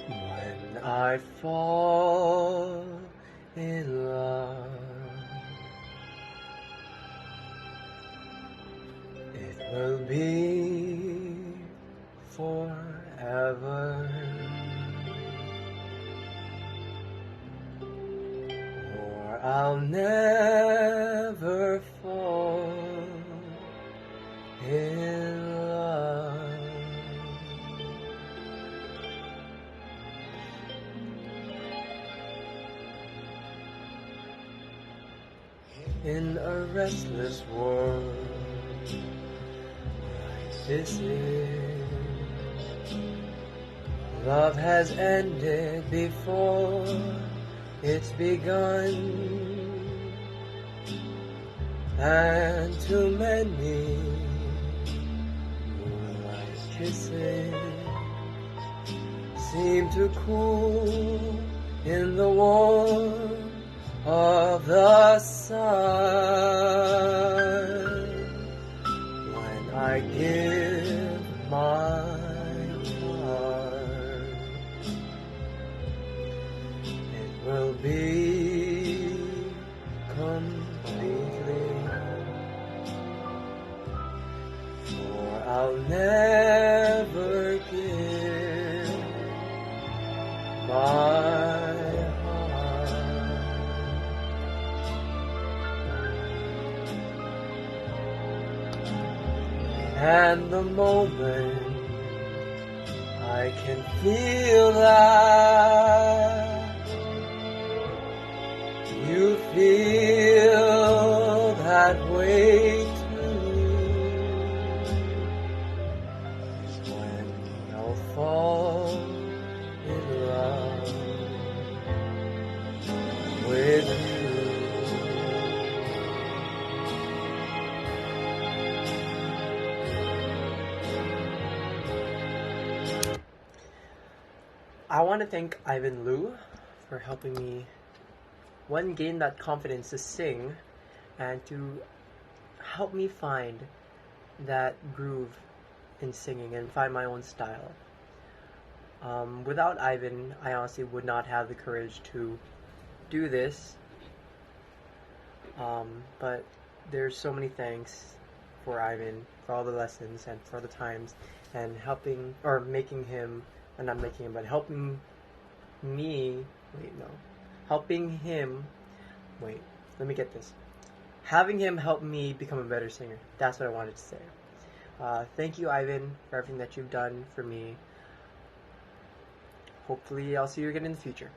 When I fall in love, it will be forever, or I'll never fall in love. In a restless world, this is, love has ended before it's begun, and too many moonlight kisses seem to cool in the warmth of the sun. When I give my heart, it will be completely, for I'll never give my and the moment I can feel that you feel that way too, is when I'll fall in love with you. I want to thank Ivan Liu for helping me, one, gain that confidence to sing, and to help me find that groove in singing and find my own style. Without Ivan, I honestly would not have the courage to do this, but there's so many thanks for Ivan, for all the lessons and for the times, and helping, or making him, and not making him, but helping me, helping him, let me get this. Having him help me become a better singer. That's what I wanted to say. Thank you, Ivan, for everything that you've done for me. Hopefully, I'll see you again in the future.